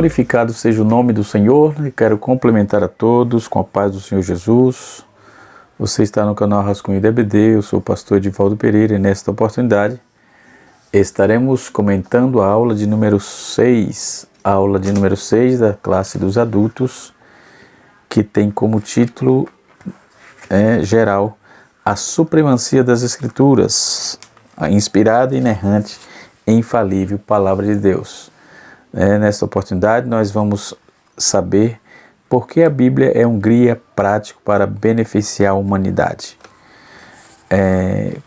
Glorificado seja o nome do Senhor, e quero complementar a todos com a paz do Senhor Jesus. Você está no canal Rascunho DBD, eu sou o pastor Edivaldo Pereira e nesta oportunidade estaremos comentando a aula de número 6, da classe dos adultos, que tem como título geral A Supremacia das Escrituras, a inspirada, inerrante e infalível Palavra de Deus. Nesta oportunidade nós vamos saber por que a Bíblia é um guia prático para beneficiar a humanidade.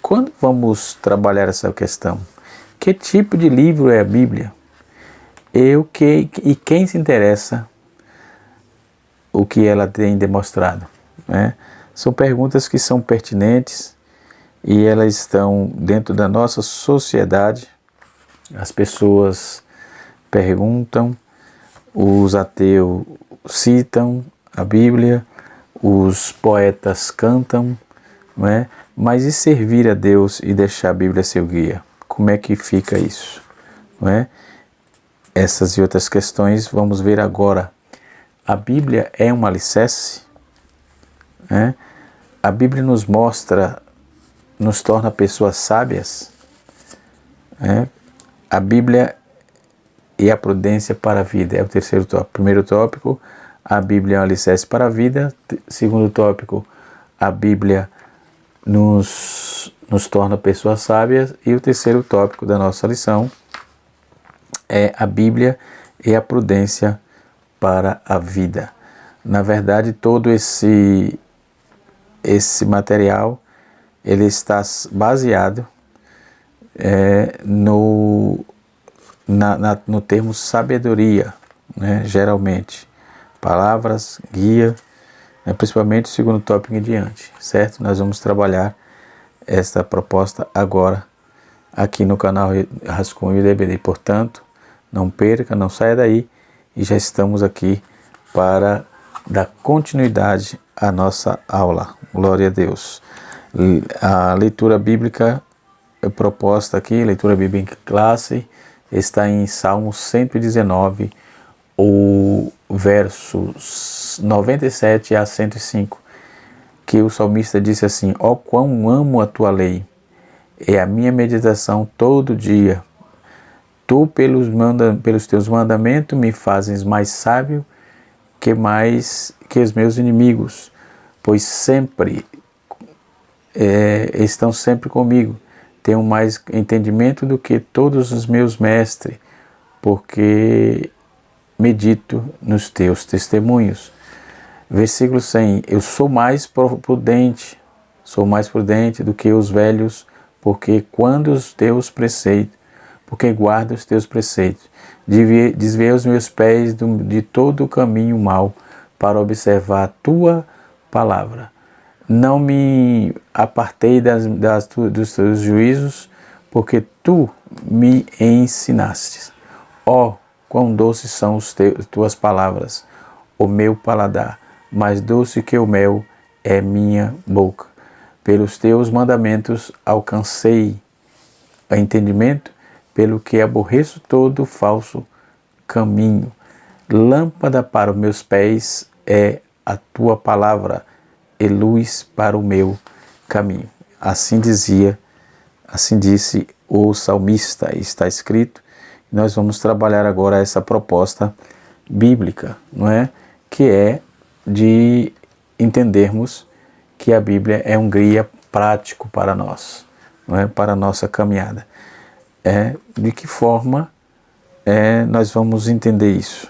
Quando vamos trabalhar essa questão? Que tipo de livro é a Bíblia? E quem se interessa o que ela tem demonstrado? São perguntas que são pertinentes e elas estão dentro da nossa sociedade. As pessoas perguntam, os ateus citam a Bíblia, os poetas cantam, mas e servir a Deus e deixar a Bíblia ser o guia? Como é que fica isso? Essas e outras questões vamos ver agora. A Bíblia é um alicerce? A Bíblia nos torna pessoas sábias? A Bíblia e a prudência para a vida é o terceiro tópico. Primeiro tópico, a Bíblia é um alicerce para a vida. Segundo tópico, a Bíblia nos torna pessoas sábias. E o terceiro tópico da nossa lição é a Bíblia e a prudência para a vida. Na verdade, todo esse material ele está baseado no termo sabedoria, geralmente. Palavras, guia, principalmente o segundo tópico em diante, certo? Nós vamos trabalhar esta proposta agora aqui no canal Rascunho DBD. Portanto, não perca, não saia daí e já estamos aqui para dar continuidade à nossa aula. Glória a Deus. A leitura bíblica proposta aqui, leitura bíblica em classe, está em Salmo 119, o versos 97 a 105, que o salmista disse assim: ó quão amo a tua lei, é a minha meditação todo dia. Tu pelos teus mandamentos me fazes mais sábio que os meus inimigos, pois estão sempre comigo. Tenho mais entendimento do que todos os meus mestres, porque medito nos teus testemunhos. Versículo 100. Eu sou mais prudente do que os velhos, porque guardo os teus preceitos. Desviei os meus pés de todo o caminho mau, para observar a tua palavra. Não me apartei dos teus juízos, porque tu me ensinaste. Ó, quão doces são tuas palavras, o meu paladar, mais doce que o mel é minha boca. Pelos teus mandamentos alcancei entendimento, pelo que aborreço todo falso caminho. Lâmpada para os meus pés é a tua palavra, e luz para o meu caminho. Assim disse o salmista. Está escrito. Nós vamos trabalhar agora essa proposta bíblica, que é de entendermos que a Bíblia é um guia prático para nós, para a nossa caminhada. De que forma nós vamos entender isso,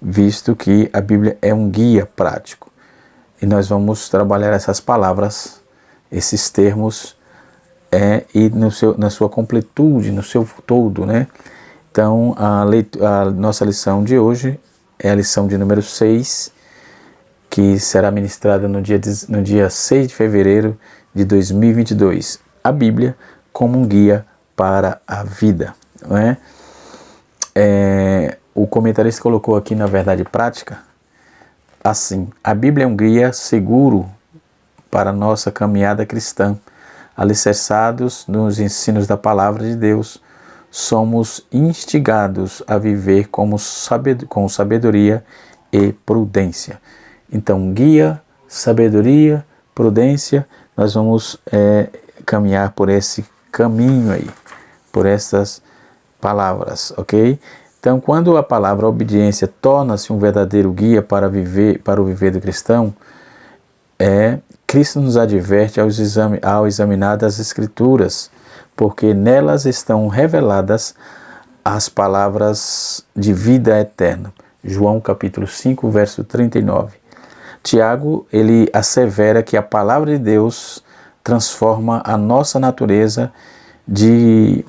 visto que a Bíblia é um guia prático. E nós vamos trabalhar essas palavras, esses termos, e na sua completude, no seu todo, Então, a nossa lição de hoje é a lição de número 6, que será ministrada no dia 6 de fevereiro de 2022. A Bíblia como um guia para a vida, O comentarista colocou aqui na verdade prática, assim: a Bíblia é um guia seguro para a nossa caminhada cristã, alicerçados nos ensinos da Palavra de Deus. somos instigados a viver com sabedoria e prudência. Então, guia, sabedoria, prudência, nós vamos caminhar por esse caminho aí, por essas palavras, ok? Então, quando a palavra obediência torna-se um verdadeiro guia para o viver do cristão, Cristo nos adverte ao examinar as Escrituras, porque nelas estão reveladas as palavras de vida eterna. João capítulo 5, verso 39. Tiago, ele assevera que a palavra de Deus transforma a nossa natureza e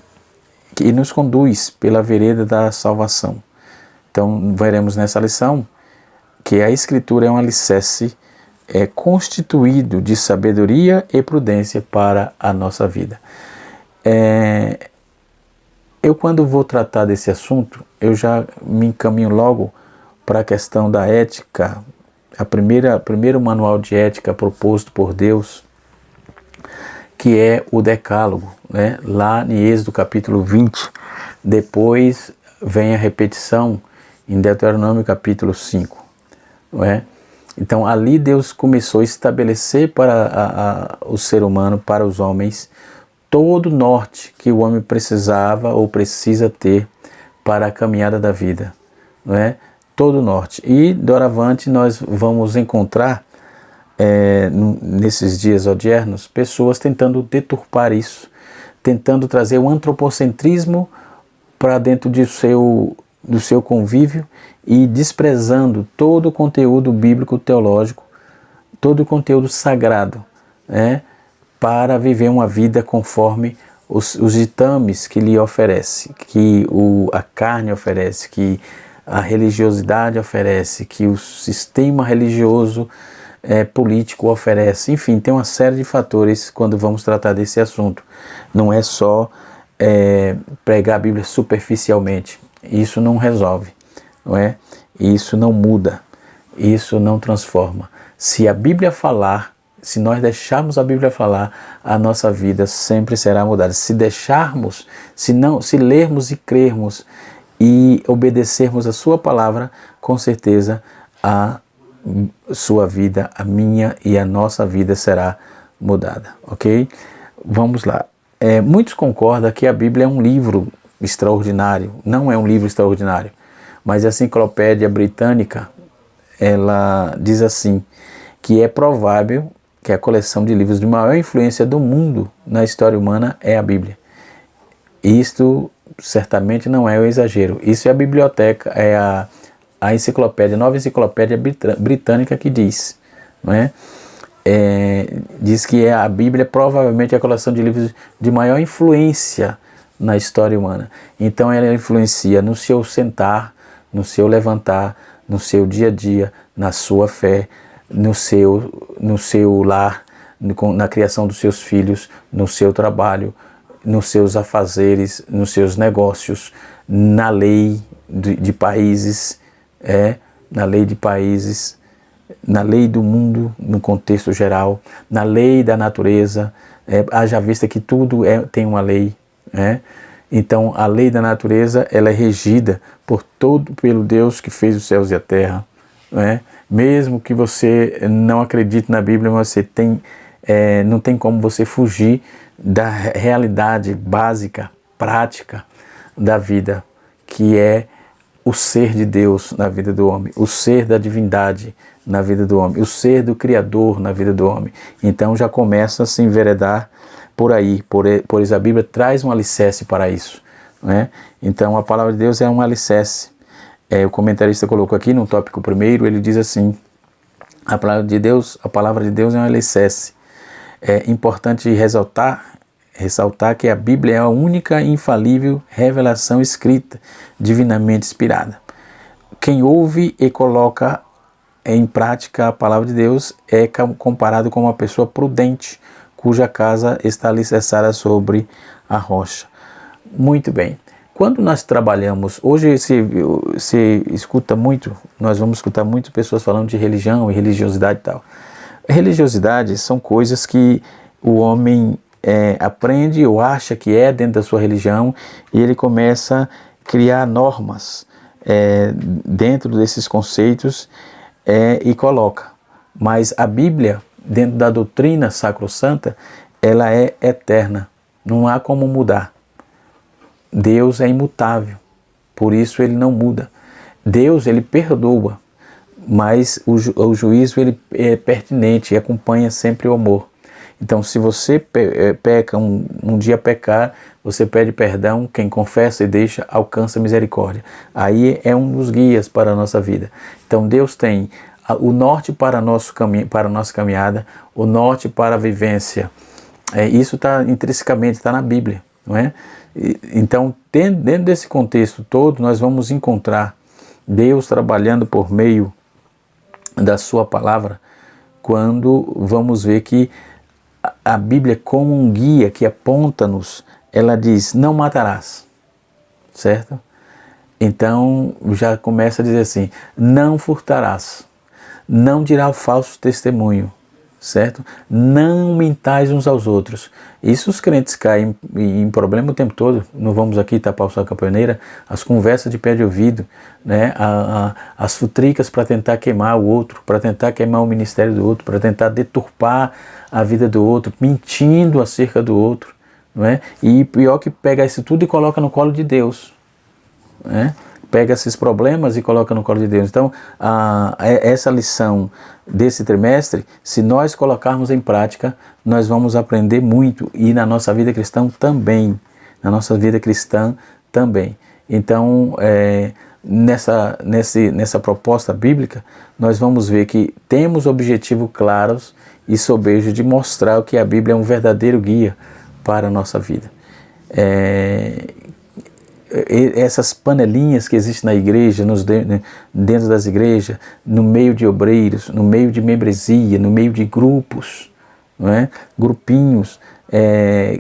nos conduz pela vereda da salvação. Então, veremos nessa lição que a Escritura é um alicerce constituído de sabedoria e prudência para a nossa vida. Eu, quando vou tratar desse assunto, eu já me encaminho logo para a questão da ética, primeiro manual de ética proposto por Deus, que é o Decálogo, né? Lá em Êxodo capítulo 20, depois vem a repetição em Deuteronômio capítulo 5, não é? Então ali Deus começou a estabelecer para o ser humano, para os homens, todo o norte que o homem precisava ou precisa ter para a caminhada da vida, não é? Todo o norte. E doravante nós vamos encontrar nesses dias odiernos pessoas tentando deturpar isso, tentando trazer o antropocentrismo para dentro do seu convívio e desprezando todo o conteúdo bíblico teológico, todo o conteúdo sagrado, né, para viver uma vida conforme os ditames que lhe oferece, que a carne oferece, que a religiosidade oferece, que o sistema religioso político oferece. Enfim, tem uma série de fatores quando vamos tratar desse assunto. Não é só pregar a Bíblia superficialmente. Isso não resolve, não é? Isso não muda, isso não transforma. Se a Bíblia falar, se nós deixarmos a Bíblia falar, a nossa vida sempre será mudada. Se deixarmos, se lermos e crermos e obedecermos a sua palavra, com certeza a sua vida, a minha e a nossa vida será mudada, ok? Vamos lá. Muitos concordam que a Bíblia é um livro extraordinário. Não é um livro extraordinário, mas a Enciclopédia Britânica, ela diz assim, que é provável que a coleção de livros de maior influência do mundo na história humana é a Bíblia. Isto certamente não é um exagero. Isso é a biblioteca, a enciclopédia, a nova enciclopédia britânica que diz, não é? Diz que a Bíblia provavelmente é a coleção de livros de maior influência na história humana. Então ela influencia no seu sentar, no seu levantar, no seu dia a dia, na sua fé, no seu lar, na criação dos seus filhos, no seu trabalho, nos seus afazeres, nos seus negócios, na lei de países, na lei de países, na lei do mundo, no contexto geral, na lei da natureza, haja vista que tudo tem uma lei, Então a lei da natureza, ela é regida pelo Deus que fez os céus e a terra, Mesmo que você não acredite na Bíblia, você não tem como você fugir da realidade básica, prática da vida, que é o ser de Deus na vida do homem, o ser da divindade na vida do homem, o ser do Criador na vida do homem. Então já começa a se enveredar por aí, pois a Bíblia traz um alicerce para isso, Então a palavra de Deus é um alicerce. O comentarista colocou aqui no tópico primeiro, ele diz assim, a palavra de Deus é um alicerce. É importante ressaltar que a Bíblia é a única e infalível revelação escrita, divinamente inspirada. Quem ouve e coloca em prática a palavra de Deus é comparado com uma pessoa prudente, cuja casa está alicerçada sobre a rocha. Muito bem. Quando nós trabalhamos, hoje se escuta muito, nós vamos escutar muito pessoas falando de religião e religiosidade e tal. Religiosidade são coisas que o homem aprende ou acha que é dentro da sua religião, e ele começa a criar normas dentro desses conceitos e coloca. Mas a Bíblia, dentro da doutrina sacrossanta, ela é eterna, não há como mudar. Deus é imutável, por isso ele não muda. Deus, ele perdoa, mas o juízo ele é pertinente e acompanha sempre o amor. Então, se você peca, um dia pecar, você pede perdão, quem confessa e deixa, alcança misericórdia. Aí é um dos guias para a nossa vida. Então, Deus tem o norte para a nossa caminhada, o norte para a vivência. Isso está intrinsecamente, está na Bíblia, não é? Então, dentro desse contexto todo, nós vamos encontrar Deus trabalhando por meio da sua palavra, quando vamos ver que a Bíblia, como um guia que aponta-nos, ela diz: não matarás, certo? Então já começa a dizer assim: não furtarás, não dirá falso testemunho, certo? Não mentais uns aos outros. Isso os crentes caem em problema o tempo todo. Não vamos aqui tapar o sol com a peneira, as conversas de pé de ouvido, né? As futricas para tentar queimar o outro, para tentar queimar o ministério do outro, para tentar deturpar a vida do outro, mentindo acerca do outro, não é? E pior que pega isso tudo e coloca no colo de Deus, né? Pega esses problemas e coloca no colo de Deus. Então, essa lição desse trimestre, se nós colocarmos em prática, nós vamos aprender muito, e na nossa vida cristã também. Na nossa vida cristã também. Então, nessa proposta bíblica, nós vamos ver que temos objetivos claros e sobejos de mostrar o que a Bíblia é um verdadeiro guia para a nossa vida. Essas panelinhas que existem na igreja, dentro das igrejas, no meio de obreiros, no meio de membresia, no meio de grupos, não é? Grupinhos,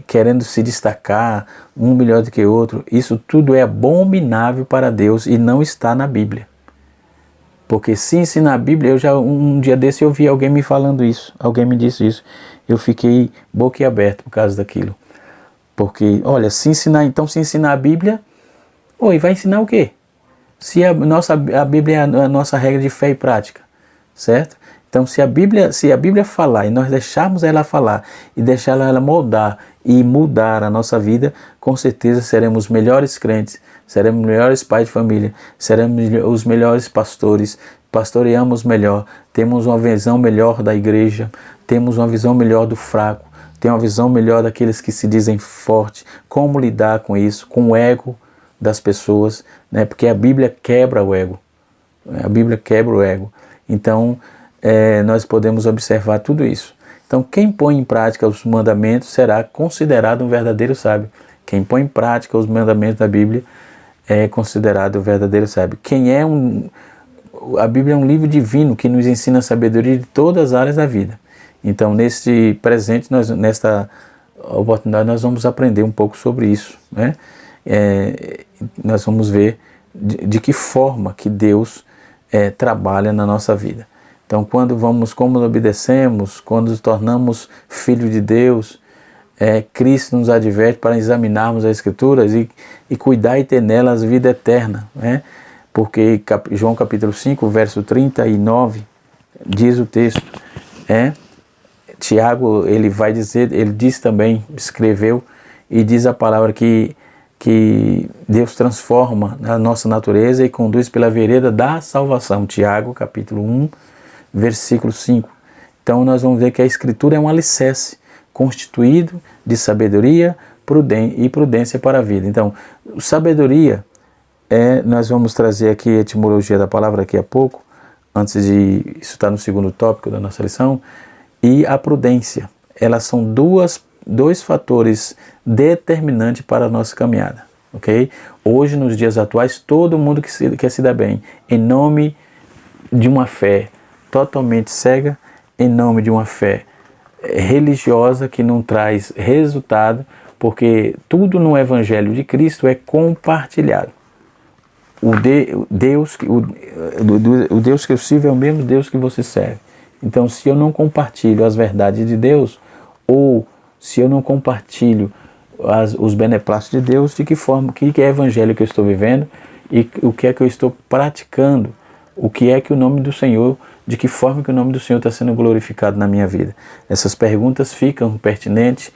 querendo se destacar, um melhor do que o outro, isso tudo é abominável para Deus e não está na Bíblia. Porque se ensinar a Bíblia, um dia desse eu vi alguém me falando isso, alguém me disse isso, eu fiquei boquiaberto por causa daquilo. Porque, olha, se ensinar a Bíblia, vai ensinar o quê? Se a Bíblia é a nossa regra de fé e prática, certo? Então, se a Bíblia falar e nós deixarmos ela falar e deixar ela moldar e mudar a nossa vida, com certeza seremos melhores crentes, seremos melhores pais de família, seremos os melhores pastores, pastoreamos melhor, temos uma visão melhor da igreja, temos uma visão melhor do fraco, temos uma visão melhor daqueles que se dizem fortes, como lidar com isso, com o ego das pessoas, né? Porque a Bíblia quebra o ego. A Bíblia quebra o ego. Então, nós podemos observar tudo isso. Então, quem põe em prática os mandamentos será considerado um verdadeiro sábio. Quem põe em prática os mandamentos da Bíblia é considerado um verdadeiro sábio. A Bíblia é um livro divino que nos ensina a sabedoria de todas as áreas da vida. Então, neste presente, nesta oportunidade, nós vamos aprender um pouco sobre isso, né? Nós vamos ver de que forma que Deus trabalha na nossa vida. Então, como obedecemos, quando nos tornamos filhos de Deus, Cristo nos adverte para examinarmos as Escrituras e cuidar e ter nelas vida eterna, né? Porque João capítulo 5, verso 39, diz o texto, Tiago, ele diz também, escreveu, e diz a palavra que Deus transforma a nossa natureza e conduz pela vereda da salvação. Tiago, capítulo 1, versículo 5. Então nós vamos ver que a Escritura é um alicerce constituído de sabedoria e prudência para a vida. Então, sabedoria, nós vamos trazer aqui a etimologia da palavra daqui a pouco, isso está no segundo tópico da nossa lição, e a prudência. Elas são dois fatores determinantes para a nossa caminhada, ok? Hoje, nos dias atuais, todo mundo quer se dar bem, em nome de uma fé totalmente cega, em nome de uma fé religiosa que não traz resultado, porque tudo no Evangelho de Cristo é compartilhado. O Deus que eu sirvo é o mesmo Deus que você serve. Então, se eu não compartilho as verdades de Deus, ou se eu não compartilho os beneplácitos de Deus, de que forma, o que é evangelho que eu estou vivendo e o que é que eu estou praticando, o que é que o nome do Senhor, de que forma que o nome do Senhor está sendo glorificado na minha vida. Essas perguntas ficam pertinentes,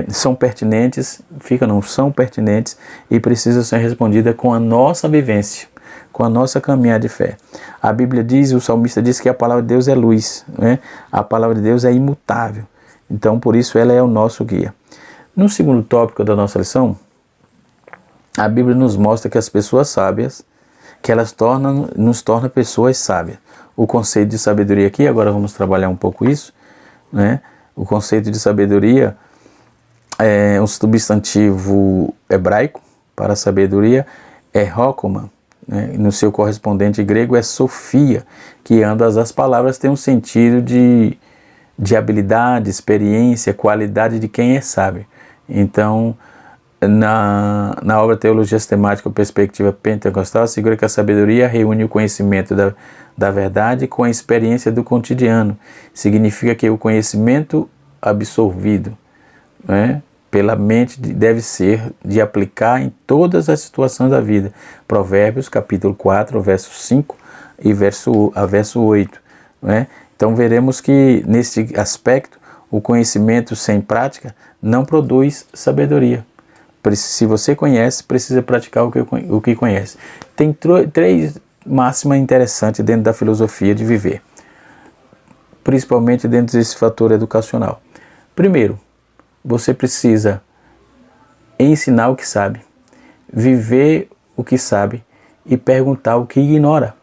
são pertinentes e precisam ser respondidas com a nossa vivência, com a nossa caminhada de fé. A Bíblia diz, o salmista diz que a palavra de Deus é luz, né? A palavra de Deus é imutável, então por isso ela é o nosso guia. No segundo tópico da nossa lição, a Bíblia nos mostra que as pessoas sábias, que elas nos tornam pessoas sábias. O conceito de sabedoria aqui, agora vamos trabalhar um pouco isso, né? O conceito de sabedoria é um substantivo hebraico para sabedoria, é Rokhma, né? No seu correspondente grego é Sofia, que ambas as palavras têm um sentido de habilidade, experiência, qualidade de quem é sábio. Então, na obra Teologia Sistemática, Perspectiva Pentecostal, assegura que a sabedoria reúne o conhecimento da verdade com a experiência do cotidiano. Significa que o conhecimento absorvido, né, pela mente deve ser de aplicar em todas as situações da vida. Provérbios, capítulo 4, verso 5 e verso 8. Né? Então, veremos que, nesse aspecto, o conhecimento sem prática não produz sabedoria. Se você conhece, precisa praticar o que conhece. Tem três máximas interessantes dentro da filosofia de viver, principalmente dentro desse fator educacional. Primeiro, você precisa ensinar o que sabe, viver o que sabe e perguntar o que ignora.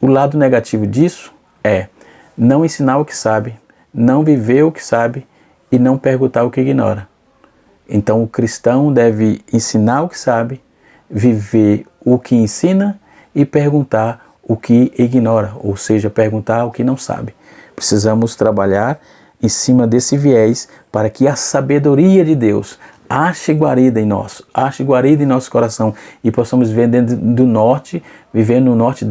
O lado negativo disso é não ensinar o que sabe, não viver o que sabe e não perguntar o que ignora. Então o cristão deve ensinar o que sabe, viver o que ensina e perguntar o que ignora, ou seja, perguntar o que não sabe. Precisamos trabalhar em cima desse viés para que a sabedoria de Deus ache guarida em nós, ache guarida em nosso coração e possamos viver dentro do norte, viver no norte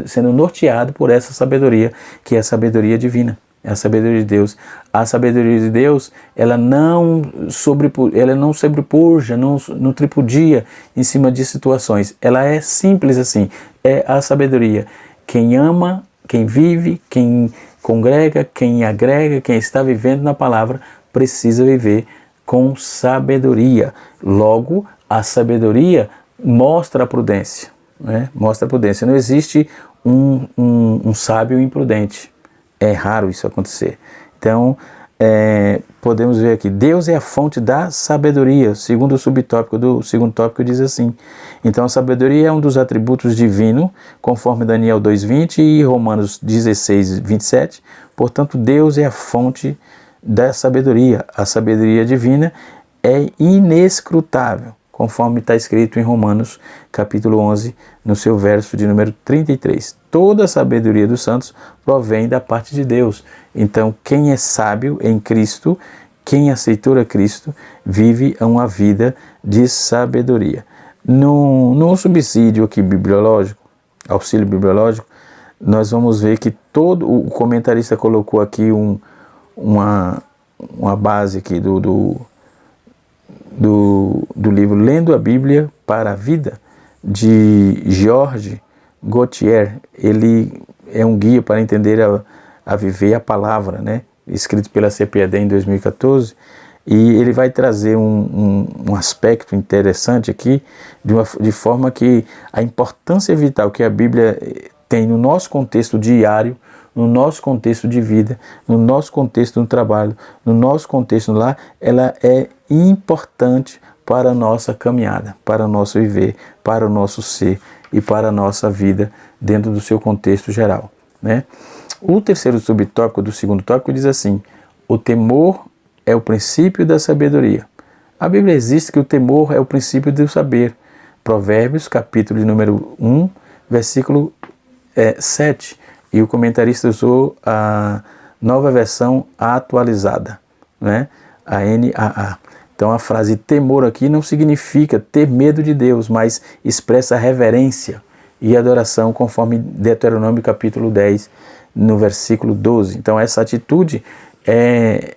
sendo norteado por essa sabedoria, que é a sabedoria divina. É a sabedoria de Deus. A sabedoria de Deus, ela não sobrepuja, não tripudia em cima de situações. Ela é simples assim. É a sabedoria. Quem ama, quem vive, quem congrega, quem agrega, quem está vivendo na palavra, precisa viver com sabedoria. Logo, a sabedoria mostra a prudência. Né? Mostra a prudência. Não existe um sábio imprudente. É raro isso acontecer. Então, podemos ver aqui, Deus é a fonte da sabedoria. Segundo o subtópico do segundo tópico diz assim. Então, a sabedoria é um dos atributos divinos, conforme Daniel 2:20 e Romanos 16:27. Portanto, Deus é a fonte da sabedoria. A sabedoria divina é inescrutável, conforme está escrito em Romanos capítulo 11, no seu verso de número 33. Toda a sabedoria dos santos provém da parte de Deus. Então, quem é sábio em Cristo, quem aceitou a Cristo, vive uma vida de sabedoria. No subsídio aqui bibliológico, auxílio bibliológico, nós vamos ver que o comentarista colocou aqui uma base aqui do livro Lendo a Bíblia para a Vida, de George Gautier. Ele é um guia para entender a viver a palavra, né? Escrito pela CPAD em 2014, e ele vai trazer um aspecto interessante aqui, de forma que a importância vital que a Bíblia tem no nosso contexto diário, no nosso contexto de vida, no nosso contexto no trabalho, no nosso contexto lá, ela é importante para a nossa caminhada, para o nosso viver, para o nosso ser e para a nossa vida dentro do seu contexto geral, né? O terceiro subtópico do segundo tópico diz assim: o temor é o princípio da sabedoria. A Bíblia existe que o temor é o princípio do saber. Provérbios, capítulo de número 1, versículo 7. E o comentarista usou a nova versão atualizada, né? A NAA. Então a frase temor aqui não significa ter medo de Deus, mas expressa reverência e adoração, conforme Deuteronômio capítulo 10, no versículo 12. Então essa atitude é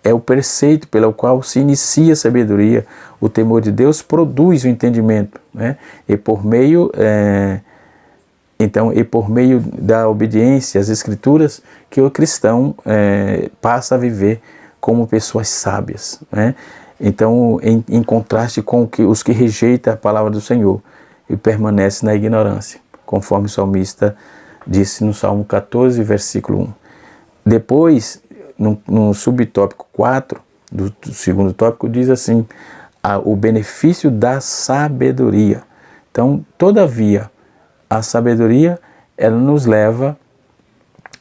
é o preceito pelo qual se inicia a sabedoria. O temor de Deus produz o entendimento, né? E por meio da obediência às Escrituras que o cristão passa a viver como pessoas sábias, né? Então, em contraste com os que rejeitam a palavra do Senhor e permanecem na ignorância, conforme o salmista disse no Salmo 14, versículo 1. Depois, no subtópico 4, do segundo tópico, diz assim: o benefício da sabedoria. Então, todavia, a sabedoria, ela nos leva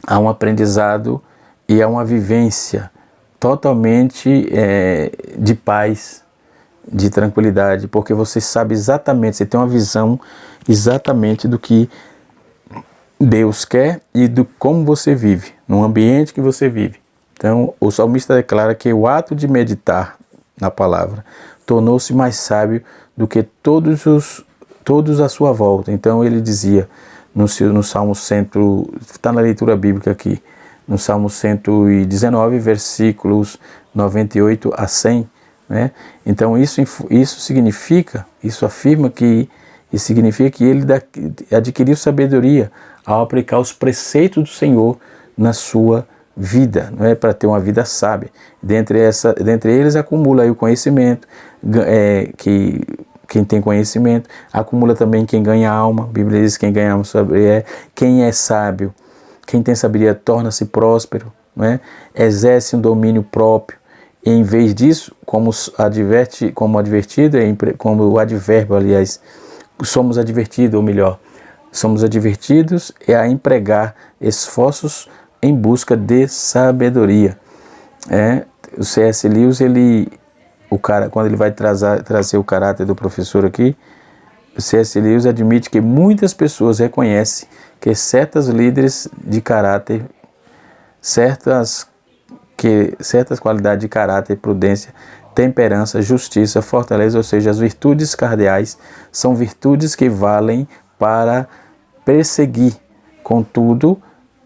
a um aprendizado e a uma vivência totalmente de paz, de tranquilidade, porque você sabe exatamente, você tem uma visão exatamente do que Deus quer e do como você vive, no ambiente que você vive. Então, o salmista declara que o ato de meditar na palavra tornou-se mais sábio do que todos à sua volta. Então, ele dizia no Salmo 100, está na leitura bíblica aqui, no Salmo 119, versículos 98 a 100, né? Então isso afirma que ele adquiriu sabedoria ao aplicar os preceitos do Senhor na sua vida, não é, para ter uma vida sábia. Dentre eles acumula aí o conhecimento, quem tem conhecimento, acumula também quem ganha alma. A Bíblia diz que quem ganha alma quem é sábio. Quem tem sabedoria torna-se próspero, né? Exerce um domínio próprio. E em vez disso, como o advérbio, aliás, somos advertidos a empregar esforços em busca de sabedoria. O C.S. Lewis, quando ele vai trazer o caráter do professor aqui, o C.S. Lewis admite que muitas pessoas reconhecem que certos líderes de caráter, certas qualidades de caráter, prudência, temperança, justiça, fortaleza, ou seja, as virtudes cardeais, são virtudes que valem para perseguir. Contudo,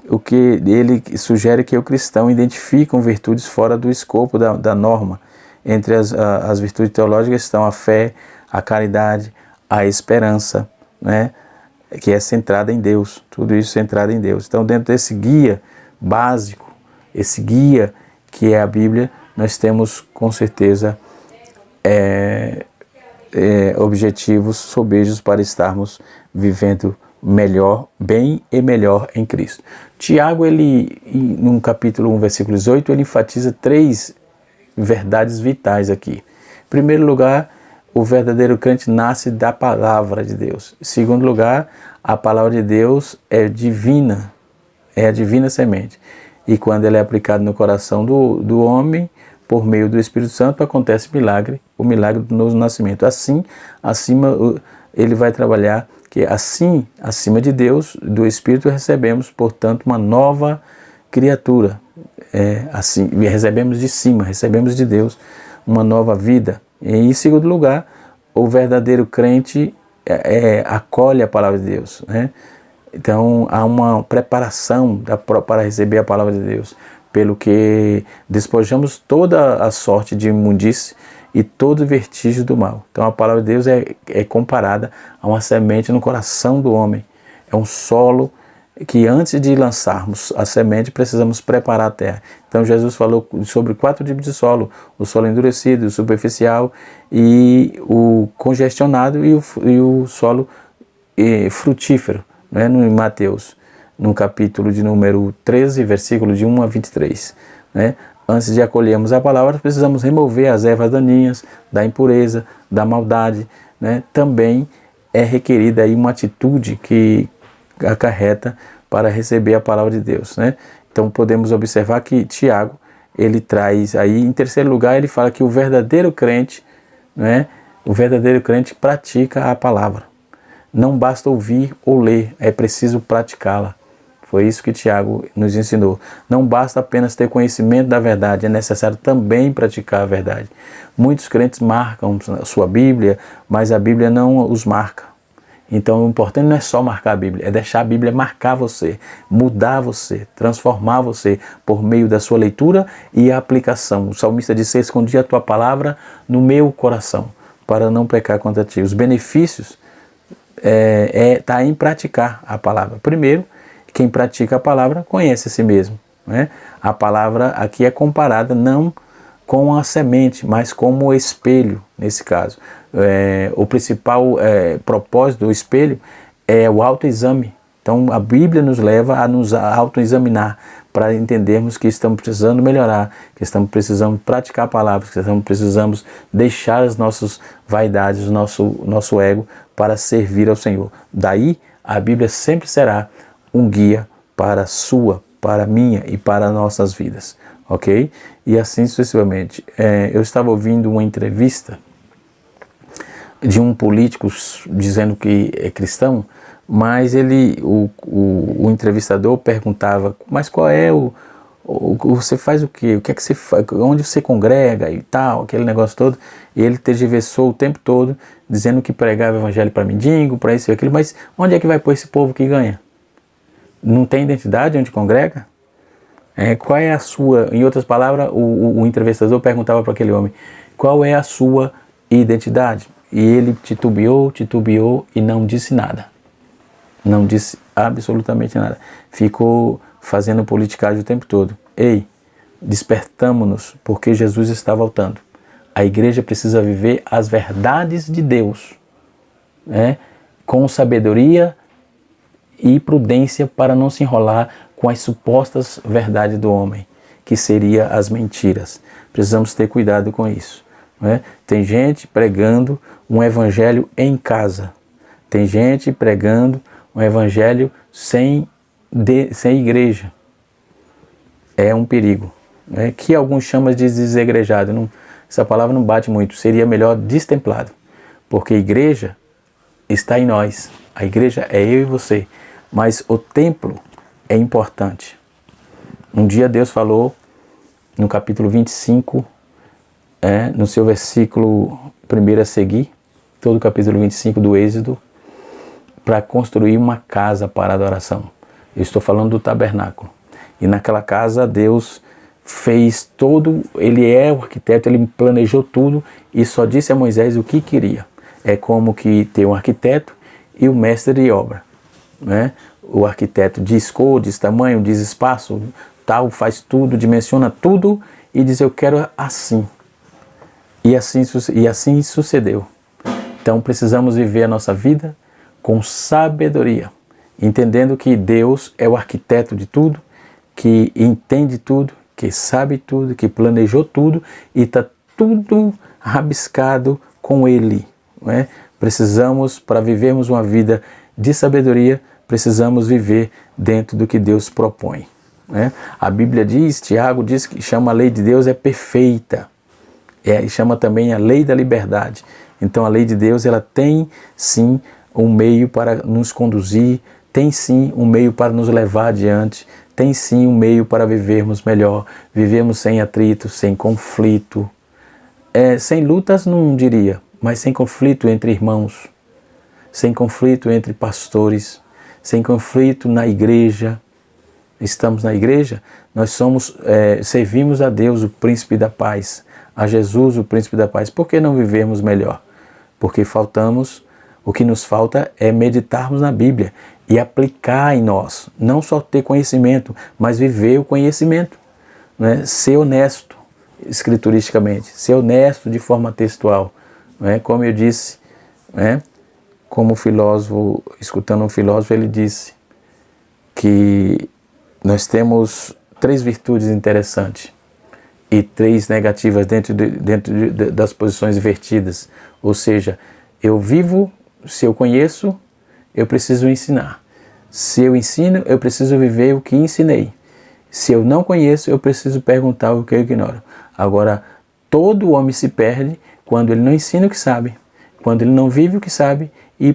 o que ele sugere que o cristão identifica virtudes fora do escopo da norma. Entre as virtudes teológicas estão a fé, a caridade, a esperança, né? Que é centrada em Deus, tudo isso centrado em Deus. Então, dentro desse guia básico, esse guia que é a Bíblia, nós temos com certeza objetivos sobejos para estarmos vivendo bem e melhor em Cristo. Tiago, no capítulo 1, versículo 18, ele enfatiza 3 verdades vitais aqui. Em primeiro lugar, o verdadeiro crente nasce da palavra de Deus. Em segundo lugar, a palavra de Deus é divina, é a divina semente. E quando ela é aplicada no coração do homem, por meio do Espírito Santo, acontece o milagre do novo nascimento. Assim, ele vai trabalhar que assim, acima de Deus, do Espírito, recebemos, portanto, uma nova criatura. Assim, recebemos de cima, recebemos de Deus uma nova vida. E, em segundo lugar, o verdadeiro crente acolhe a palavra de Deus, né? Então, há uma preparação para receber a palavra de Deus, pelo que despojamos toda a sorte de imundície e todo vestígio do mal. Então, a palavra de Deus é comparada a uma semente no coração do homem. É um solo que, antes de lançarmos a semente, precisamos preparar a terra. Então, Jesus falou sobre 4 tipos de solo: o solo endurecido, o superficial, e o congestionado, e o solo frutífero, né, em Mateus, no capítulo de número 13, versículo de 1 a 23. Né? Antes de acolhermos a palavra, precisamos remover as ervas daninhas, da impureza, da maldade. Né? Também é requerida aí uma atitude que acarreta para receber a palavra de Deus. Né? Então podemos observar que Tiago, ele traz aí, em terceiro lugar, ele fala que o verdadeiro crente, né, pratica a palavra. Não basta ouvir ou ler, é preciso praticá-la. Foi isso que Tiago nos ensinou. Não basta apenas ter conhecimento da verdade, é necessário também praticar a verdade. Muitos crentes marcam a sua Bíblia, mas a Bíblia não os marca. Então o importante não é só marcar a Bíblia, é deixar a Bíblia marcar você, mudar você, transformar você por meio da sua leitura e aplicação. O salmista disse: escondi a tua palavra no meu coração, para não pecar contra ti. Os benefícios está em praticar a palavra. Primeiro, quem pratica a palavra conhece a si mesmo, né? A palavra aqui é comparada não com a semente, mas como o espelho, nesse caso. O principal propósito do espelho é o autoexame. Então a Bíblia nos leva a nos autoexaminar, para entendermos que estamos precisando melhorar, que estamos precisando praticar a palavra, que precisamos deixar as nossas vaidades, o nosso ego, para servir ao Senhor. Daí a Bíblia sempre será um guia para a sua, para a minha e para as nossas vidas, ok? E assim sucessivamente. Eu estava ouvindo uma entrevista de um político dizendo que é cristão, mas o entrevistador perguntava: mas qual é você faz o quê? O que é que você faz? Onde você congrega e tal, aquele negócio todo. E ele tergiversou o tempo todo, dizendo que pregava o evangelho para mendigo, para isso e aquilo. Mas onde é que vai pôr esse povo que ganha? Não tem identidade onde congrega? Qual é a sua... Em outras palavras, o entrevistador perguntava para aquele homem: qual é a sua identidade? E ele titubeou e não disse nada. Não disse absolutamente nada. Ficou fazendo politicagem o tempo todo. Ei, despertamo-nos, porque Jesus está voltando. A igreja precisa viver as verdades de Deus, com sabedoria e prudência, para não se enrolar com as supostas verdades do homem, que seria as mentiras. Precisamos ter cuidado com isso. Tem gente pregando um evangelho em casa. Tem gente pregando um evangelho sem igreja. É um perigo, que alguns chamam de desegrejado. Essa palavra não bate muito, seria melhor destemplado, porque igreja está em nós, a igreja é eu e você, mas o templo é importante. Um dia Deus falou no capítulo 25, no seu versículo 1 a seguir, todo o capítulo 25 do Êxodo, para construir uma casa para adoração. Eu estou falando do tabernáculo. E naquela casa Deus fez todo, ele é o arquiteto, ele planejou tudo e só disse a Moisés o que queria. É como que tem um arquiteto e o mestre de obra. O arquiteto diz cor, diz tamanho, diz espaço, tal, faz tudo, dimensiona tudo e diz: eu quero assim. E assim sucedeu. Então precisamos viver a nossa vida com sabedoria, entendendo que Deus é o arquiteto de tudo, que entende tudo, que sabe tudo, que planejou tudo e está tudo rabiscado com Ele. Precisamos, para vivermos uma vida de sabedoria, precisamos viver dentro do que Deus propõe. A Bíblia diz, Tiago diz, que chama a lei de Deus é perfeita. E chama também a lei da liberdade. Então a lei de Deus, ela tem sim um meio para nos conduzir, tem sim um meio para nos levar adiante, tem sim um meio para vivermos melhor, vivermos sem atrito, sem conflito, sem lutas não diria, mas sem conflito entre irmãos, sem conflito entre pastores, sem conflito na igreja. Estamos na igreja, nós servimos a Deus, o príncipe da paz, a Jesus, o príncipe da paz. Por que não vivermos melhor? Porque o que nos falta é meditarmos na Bíblia e aplicar em nós, não só ter conhecimento, mas viver o conhecimento, ser honesto escrituristicamente, ser honesto de forma textual, como eu disse, como filósofo, escutando um filósofo, ele disse que nós temos 3 virtudes interessantes e 3 negativas dentro das posições invertidas. Ou seja, eu vivo, se eu conheço, eu preciso ensinar. Se eu ensino, eu preciso viver o que ensinei. Se eu não conheço, eu preciso perguntar o que eu ignoro. Agora, todo homem se perde quando ele não ensina o que sabe, quando ele não vive o que sabe e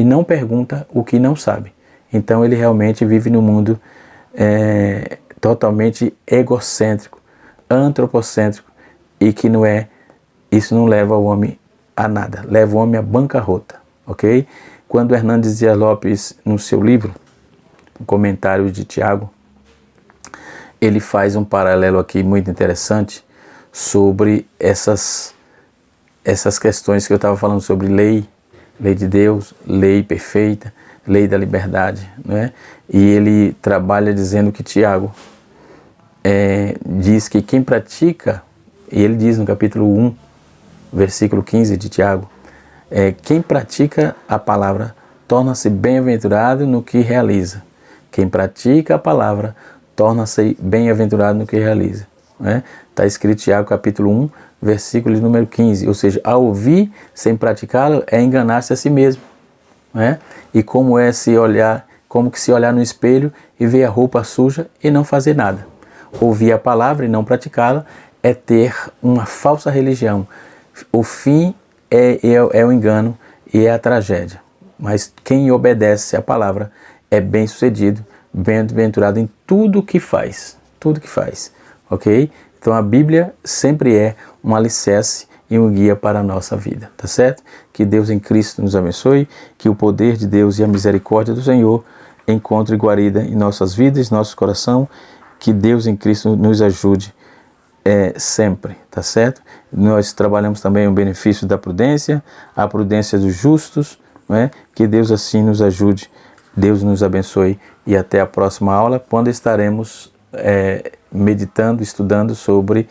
não pergunta o que não sabe. Então ele realmente vive num mundo totalmente egocêntrico, antropocêntrico, e que isso não leva o homem a nada, leva o homem à bancarrota, ok? Quando Hernandes Dias Lopes, no seu livro, o Comentário de Tiago, ele faz um paralelo aqui muito interessante sobre essas questões que eu estava falando sobre lei de Deus, lei perfeita, lei da liberdade, né? E ele trabalha dizendo que Tiago diz que quem pratica, e ele diz no capítulo 1, versículo 15 de Tiago, quem pratica a palavra torna-se bem-aventurado no que realiza. Quem pratica a palavra torna-se bem-aventurado no que realiza. Está escrito em Tiago capítulo 1, versículo número 15. Ou seja, ao ouvir sem praticá-lo é enganar-se a si mesmo. E como que se olhar no espelho e ver a roupa suja e não fazer nada. Ouvir a palavra e não praticá-la é ter uma falsa religião. O fim é o engano e é a tragédia. Mas quem obedece à palavra é bem-sucedido, bem-aventurado em tudo que faz. Tudo que faz. Ok? Então a Bíblia sempre é um alicerce e um guia para a nossa vida. Tá certo? Que Deus em Cristo nos abençoe. Que o poder de Deus e a misericórdia do Senhor encontre guarida em nossas vidas, em nosso coração. Que Deus em Cristo nos ajude sempre, tá certo? Nós trabalhamos também o benefício da prudência, a prudência dos justos, não é? Que Deus assim nos ajude, Deus nos abençoe e até a próxima aula, quando estaremos meditando, estudando sobre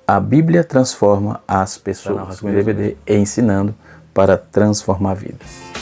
a Bíblia transforma as pessoas, DVD, e ensinando para transformar vidas.